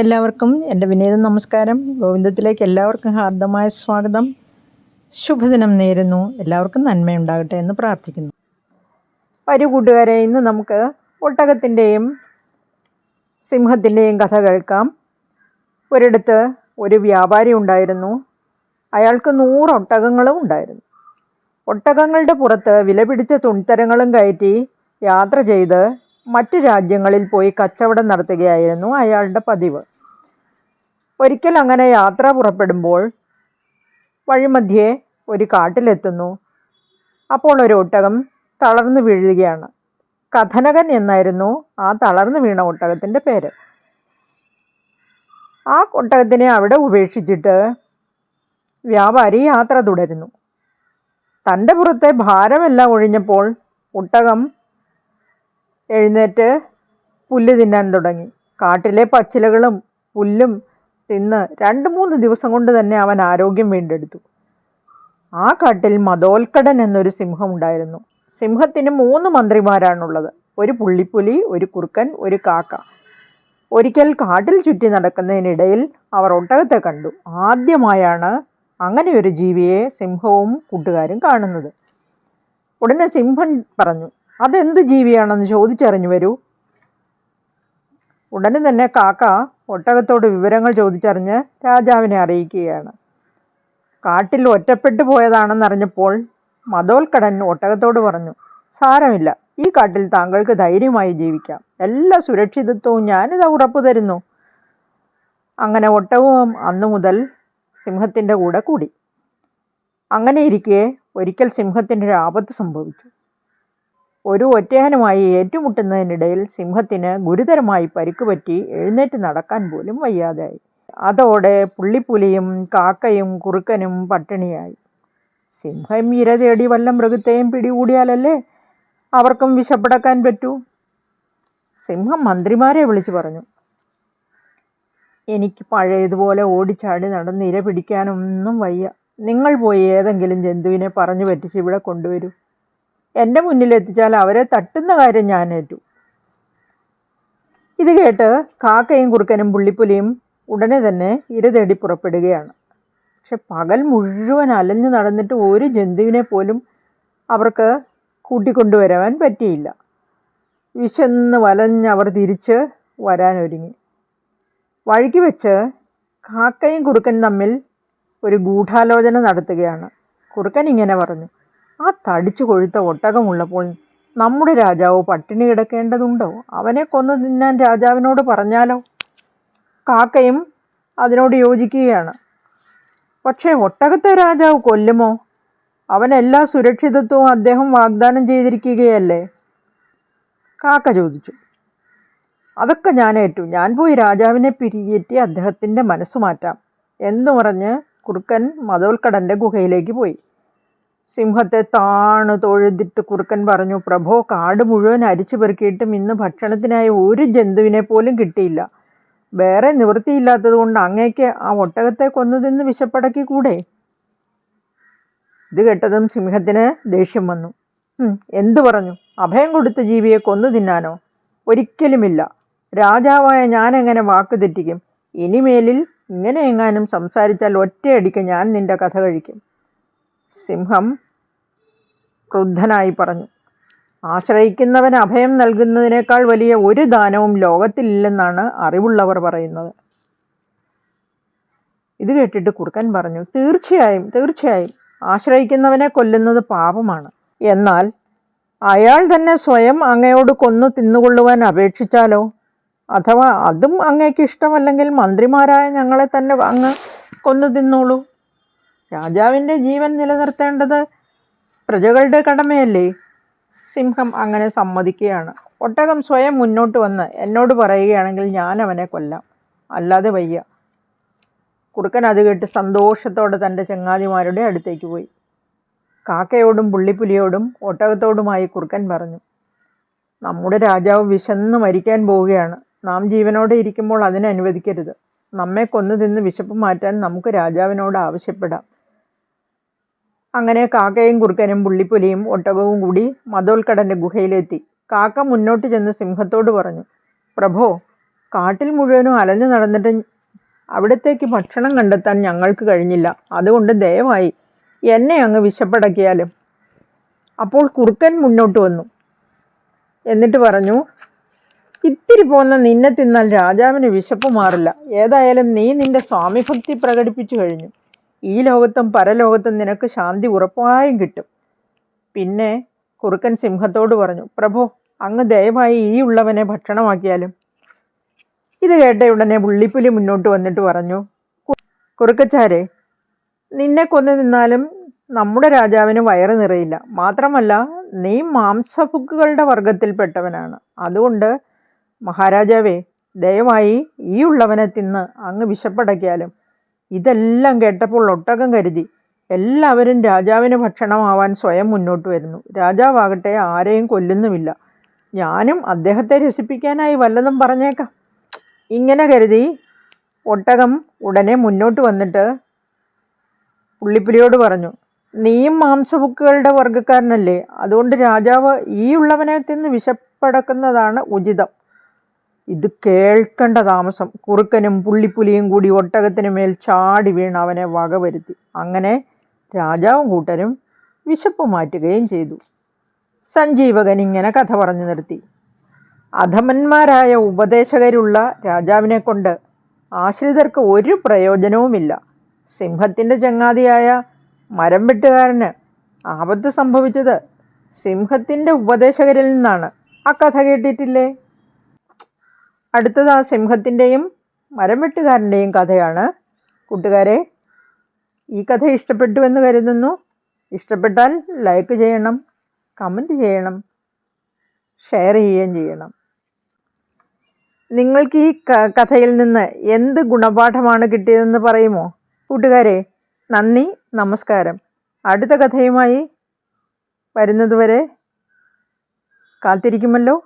എല്ലാവർക്കും എൻ്റെ വിനീത നമസ്കാരം. ഗോവിന്ദത്തിലേക്ക് എല്ലാവർക്കും ഹാർദമായ സ്വാഗതം. ശുഭദിനം നേരുന്നു. എല്ലാവർക്കും നന്മയുണ്ടാകട്ടെ എന്ന് പ്രാർത്ഥിക്കുന്നു. വരൂ കൂട്ടുകാരെ, ഇന്ന് നമുക്ക് ഒട്ടകത്തിൻ്റെയും സിംഹത്തിൻ്റെയും കഥ കേൾക്കാം. ഒരിടത്ത് ഒരു വ്യാപാരി ഉണ്ടായിരുന്നു. അയാൾക്ക് 100 ഒട്ടകങ്ങളും ഉണ്ടായിരുന്നു. ഒട്ടകങ്ങളുടെ പുറത്ത് വിലപിടിച്ച തുണിത്തരങ്ങളും കയറ്റി യാത്ര ചെയ്ത് മറ്റു രാജ്യങ്ങളിൽ പോയി കച്ചവടം നടത്തുകയായിരുന്നു അയാളുടെ പതിവ്. ഒരിക്കൽ അങ്ങനെ യാത്ര പുറപ്പെടുമ്പോൾ വഴിമധ്യേ ഒരു കാട്ടിലെത്തുന്നു. അപ്പോൾ ഒരു ഒട്ടകം തളർന്നു വീഴുകയാണ്. കഥനകൻ എന്നായിരുന്നു ആ തളർന്നു വീണ ഒട്ടകത്തിൻ്റെ പേര്. ആ ഒട്ടകത്തിനെ അവിടെ ഉപേക്ഷിച്ചിട്ട് വ്യാപാരി യാത്ര തുടരുന്നു. തൻ്റെ പുറത്തെ ഭാരമെല്ലാം ഒഴിഞ്ഞപ്പോൾ ഒട്ടകം എഴുന്നേറ്റ് പുല്ല് തിന്നാൻ തുടങ്ങി. കാട്ടിലെ പച്ചിലകളും പുല്ലും തിന്ന് 2-3 ദിവസം കൊണ്ട് തന്നെ അവൻ ആരോഗ്യം വീണ്ടെടുത്തു. ആ കാട്ടിൽ മതോൽക്കടൻ എന്നൊരു സിംഹം ഉണ്ടായിരുന്നു. സിംഹത്തിന് 3 മന്ത്രിമാരാണുള്ളത്: ഒരു പുള്ളിപ്പുലി, ഒരു കുറുക്കൻ, ഒരു കാക്ക. ഒരിക്കൽ കാട്ടിൽ ചുറ്റി നടക്കുന്നതിനിടയിൽ അവർ ഒട്ടകത്തെ കണ്ടു. ആദ്യമായാണ് അങ്ങനെ ഒരു ജീവിയെ സിംഹവും കൂട്ടുകാരും കാണുന്നത്. ഉടനെ സിംഹം പറഞ്ഞു, അതെന്ത് ജീവിയാണെന്ന് ചോദിച്ചറിഞ്ഞു വരൂ. ഉടനെ തന്നെ കാക്ക ഒട്ടകത്തോട് വിവരങ്ങൾ ചോദിച്ചറിഞ്ഞ് രാജാവിനെ അറിയിക്കുകയാണ്. കാട്ടിൽ ഒറ്റപ്പെട്ടു പോയതാണെന്നറിഞ്ഞപ്പോൾ മതോൽക്കടൻ ഒട്ടകത്തോട് പറഞ്ഞു, സാരമില്ല, ഈ കാട്ടിൽ താങ്കൾക്ക് ധൈര്യമായി ജീവിക്കാം. എല്ലാ സുരക്ഷിതത്വവും ഞാനിത് ഉറപ്പു തരുന്നു. അങ്ങനെ ഒട്ടകവും അന്നു മുതൽ സിംഹത്തിൻ്റെ കൂടെ കൂടി. അങ്ങനെ ഇരിക്കെ ഒരിക്കൽ സിംഹത്തിനൊരു ആപത്ത് സംഭവിച്ചു. ഒരു ഒറ്റയാനുമായി ഏറ്റുമുട്ടുന്നതിനിടയിൽ സിംഹത്തിന് ഗുരുതരമായി പരിക്കുപറ്റി എഴുന്നേറ്റ് നടക്കാൻ പോലും വയ്യാതായി. അതോടെ പുള്ളിപ്പുലിയും കാക്കയും കുറുക്കനും പട്ടിണിയായി. സിംഹം ഇര തേടി വല്ല മൃഗത്തെയും പിടികൂടിയാലല്ലേ അവർക്കും വിശപ്പടക്കാൻ പറ്റൂ. സിംഹം മന്ത്രിമാരെ വിളിച്ചു പറഞ്ഞു, എനിക്ക് പഴയതുപോലെ ഓടിച്ചാടി നടന്ന് ഇര പിടിക്കാനൊന്നും വയ്യ. നിങ്ങൾ പോയി ഏതെങ്കിലും ജന്തുവിനെ പറഞ്ഞു പറ്റിച്ച് ഇവിടെ കൊണ്ടുവരൂ. എൻ്റെ മുന്നിലെത്തിച്ചാൽ അവരെ തട്ടുന്ന കാര്യം ഞാൻ ഏറ്റു. ഇത് കേട്ട് കാക്കയും കുറുക്കനും പുള്ളിപ്പുലിയും ഉടനെ തന്നെ ഇര തേടി പുറപ്പെടുകയാണ്. പക്ഷെ പകൽ മുഴുവൻ അലഞ്ഞു നടന്നിട്ട് ഒരു ജന്തുവിനെ പോലും അവർക്ക് കൂട്ടിക്കൊണ്ടുവരാൻ പറ്റിയില്ല. വിശന്ന് വലഞ്ഞവർ തിരിച്ച് വരാനൊരുങ്ങി. വഴിക്ക് വെച്ച് കാക്കയും കുറുക്കനും തമ്മിൽ ഒരു ഗൂഢാലോചന നടത്തുകയാണ്. കുറുക്കൻ ഇങ്ങനെ പറഞ്ഞു, ആ തടിച്ചു കൊഴുത്ത ഒട്ടകമുള്ളപ്പോൾ നമ്മുടെ രാജാവ് പട്ടിണി കിടക്കേണ്ടതുണ്ടോ? അവനെ കൊന്നു തിന്നാൻ രാജാവിനോട് പറഞ്ഞാലോ? കാക്കയും അതിനോട് യോജിക്കുകയാണ്. പക്ഷേ ഒട്ടകത്തെ രാജാവ് കൊല്ലുമോ? അവനെല്ലാ സുരക്ഷിതത്വവും അദ്ദേഹം വാഗ്ദാനം ചെയ്തിരിക്കുകയല്ലേ? കാക്ക ചോദിച്ചു. അതൊക്കെ ഞാൻ ഏറ്റു. ഞാൻ പോയി രാജാവിനെ പിരികേറ്റി അദ്ദേഹത്തിൻ്റെ മനസ്സ് മാറ്റാം എന്ന് പറഞ്ഞ് കുറുക്കൻ മതോൽക്കടൻ്റെ ഗുഹയിലേക്ക് പോയി. സിംഹത്തെ താണു തൊഴുതിട്ട് കുറുക്കൻ പറഞ്ഞു, പ്രഭോ, കാട് മുഴുവൻ അരിച്ചു പെറുക്കിയിട്ടും ഇന്ന് ഭക്ഷണത്തിനായി ഒരു ജന്തുവിനെ പോലും കിട്ടിയില്ല. വേറെ നിവൃത്തിയില്ലാത്തത് കൊണ്ട് അങ്ങേക്ക് ആ ഒട്ടകത്തെ കൊന്നു തിന്ന് വിശപ്പടക്കി കൂടെ? ഇത് കേട്ടതും സിംഹത്തിന് ദേഷ്യം വന്നു. എന്തു പറഞ്ഞു? അഭയം കൊടുത്ത ജീവിയെ കൊന്നു തിന്നാനോ? ഒരിക്കലുമില്ല. രാജാവായ ഞാനെങ്ങനെ വാക്ക് തെറ്റിക്കും? ഇനിമേലിൽ ഇങ്ങനെ എങ്ങാനും സംസാരിച്ചാൽ ഒറ്റയടിക്ക് ഞാൻ നിന്റെ കഥ കഴിക്കും. സിംഹം ക്രുദ്ധനായി പറഞ്ഞു, ആശ്രയിക്കുന്നവൻ അഭയം നൽകുന്നതിനേക്കാൾ വലിയ ഒരു ദാനവും ലോകത്തിലില്ലെന്നാണ് അറിവുള്ളവർ പറയുന്നത്. ഇത് കേട്ടിട്ട് കുറുക്കൻ പറഞ്ഞു, തീർച്ചയായും തീർച്ചയായും ആശ്രയിക്കുന്നവനെ കൊല്ലുന്നത് പാപമാണ്. എന്നാൽ അയാൾ തന്നെ സ്വയം അങ്ങയോട് കൊന്നു തിന്നുകൊള്ളുവാൻ അപേക്ഷിച്ചാലോ? അഥവാ അതും അങ്ങേക്ക് ഇഷ്ടമല്ലെങ്കിൽ മന്ത്രിമാരായ ഞങ്ങളെ തന്നെ അങ്ങ് കൊന്നു തിന്നോളൂ. രാജാവിൻ്റെ ജീവൻ നിലനിർത്തേണ്ടത് പ്രജകളുടെ കടമയല്ലേ? സിംഹം അങ്ങനെ സമ്മതിക്കുകയാണ്. ഒട്ടകം സ്വയം മുന്നോട്ട് വന്ന് എന്നോട് പറയുകയാണെങ്കിൽ ഞാൻ അവനെ കൊല്ലാം, അല്ലാതെ വയ്യ. കുറുക്കൻ അത് കേട്ട് സന്തോഷത്തോടെ തൻ്റെ ചങ്ങാതിമാരുടെ അടുത്തേക്ക് പോയി. കാക്കയോടും പുള്ളിപ്പുലിയോടും ഒട്ടകത്തോടുമായി കുറുക്കൻ പറഞ്ഞു, നമ്മുടെ രാജാവ് വിശന്ന് മരിക്കാൻ പോവുകയാണ്. നാം ജീവനോടെ ഇരിക്കുമ്പോൾ അതിനെ അനുവദിക്കരുത്. നമ്മെ കൊന്നു തിന്ന് വിശപ്പ് മാറ്റാൻ നമുക്ക് രാജാവിനോട് ആവശ്യപ്പെടാം. അങ്ങനെ കാക്കയും കുറുക്കനും പുള്ളിപ്പുലിയും ഒട്ടകവും കൂടി മതോൽക്കടൻ്റെ ഗുഹയിലെത്തി. കാക്ക മുന്നോട്ട് ചെന്ന് സിംഹത്തോട് പറഞ്ഞു, പ്രഭോ, കാട്ടിൽ മുഴുവനും അലഞ്ഞു നടന്നിട്ട് അവിടത്തേക്ക് ഭക്ഷണം കണ്ടെത്താൻ ഞങ്ങൾക്ക് കഴിഞ്ഞില്ല. അതുകൊണ്ട് ദയവായി എന്നെ അങ്ങ് വിശപ്പടക്കിയാലും. അപ്പോൾ കുറുക്കൻ മുന്നോട്ട് വന്നു. എന്നിട്ട് പറഞ്ഞു, ഇത്തിരി പോന്ന നിന്നെ തിന്നാൽ രാജാവിന് വിശപ്പ് മാറില്ല. ഏതായാലും നീ നിന്റെ സ്വാമിഭക്തി പ്രകടിപ്പിച്ചു കഴിഞ്ഞു. ഈ ലോകത്തും പരലോകത്തും നിനക്ക് ശാന്തി ഉറപ്പായും കിട്ടും. പിന്നെ കുറുക്കൻ സിംഹത്തോട് പറഞ്ഞു, പ്രഭു, അങ്ങ് ദയവായി ഈ ഉള്ളവനെ ഭക്ഷണമാക്കിയാലും. ഇത് കേട്ട ഉടനെ പുള്ളിപ്പുലി മുന്നോട്ട് വന്നിട്ട് പറഞ്ഞു, കുറുക്കച്ചാരെ, നിന്നെ കൊന്നു തിന്നാലും നമ്മുടെ രാജാവിന് വയറ് നിറയില്ല. മാത്രമല്ല നീ മാംസഭുക്കുകളുടെ വർഗത്തിൽപ്പെട്ടവനാണ്. അതുകൊണ്ട് മഹാരാജാവേ, ദയവായി ഈ ഉള്ളവനെ തിന്ന് അങ്ങ് വിശപ്പടക്കിയാലും. ഇതെല്ലാം കേട്ടപ്പോൾ ഒട്ടകം കരുതി, എല്ലാവരും രാജാവിന് ഭക്ഷണമാവാൻ സ്വയം മുന്നോട്ട് വരുന്നു. രാജാവാകട്ടെ ആരെയും കൊല്ലുന്നുമില്ല. ഞാനും അദ്ദേഹത്തെ രസിപ്പിക്കാനായി വല്ലതും പറഞ്ഞേക്കാം. ഇങ്ങനെ കരുതി ഒട്ടകം ഉടനെ മുന്നോട്ട് വന്നിട്ട് പുള്ളിപ്പുലിയോട് പറഞ്ഞു, നീയും മാംസഭുക്കുകളുടെ വർഗ്ഗക്കാരനല്ലേ? അതുകൊണ്ട് രാജാവ് ഈ ഉള്ളവനെ തിന്ന് വിശപ്പടക്കുന്നതാണ് ഉചിതം. ഇത് കേൾക്കേണ്ട താമസം കുറുക്കനും പുള്ളിപ്പുലിയും കൂടി ഒട്ടകത്തിന് മേൽ ചാടി വീണ് അവനെ വകവരുത്തി. അങ്ങനെ രാജാവും കൂട്ടരും വിശപ്പ് മാറ്റുകയും ചെയ്തു. സഞ്ജീവകൻ ഇങ്ങനെ കഥ പറഞ്ഞു നിർത്തി. അധമന്മാരായ ഉപദേശകരുള്ള രാജാവിനെ കൊണ്ട് ആശ്രിതർക്ക് ഒരു പ്രയോജനവുമില്ല. സിംഹത്തിൻ്റെ ചങ്ങാതിയായ മരം വെട്ടുകാരന് ആപത്ത് സംഭവിച്ചത് സിംഹത്തിൻ്റെ ഉപദേശകരിൽ നിന്നാണ്. ആ കഥ കേട്ടിട്ടില്ലേ? അടുത്തത് ആ സിംഹത്തിൻ്റെയും മരം വെട്ടുകാരൻ്റെയും കഥയാണ്. കൂട്ടുകാരെ, ഈ കഥ ഇഷ്ടപ്പെട്ടുവെന്ന് കരുതുന്നു. ഇഷ്ടപ്പെട്ടാൽ ലൈക്ക് ചെയ്യണം, കമൻറ്റ് ചെയ്യണം, ഷെയർ ചെയ്യുകയും ചെയ്യണം. നിങ്ങൾക്ക് ഈ കഥയിൽ നിന്ന് എന്ത് ഗുണപാഠമാണ് കിട്ടിയതെന്ന് പറയുമോ? കൂട്ടുകാരെ, നന്ദി, നമസ്കാരം. അടുത്ത കഥയുമായി വരുന്നതുവരെ കാത്തിരിക്കുമല്ലോ.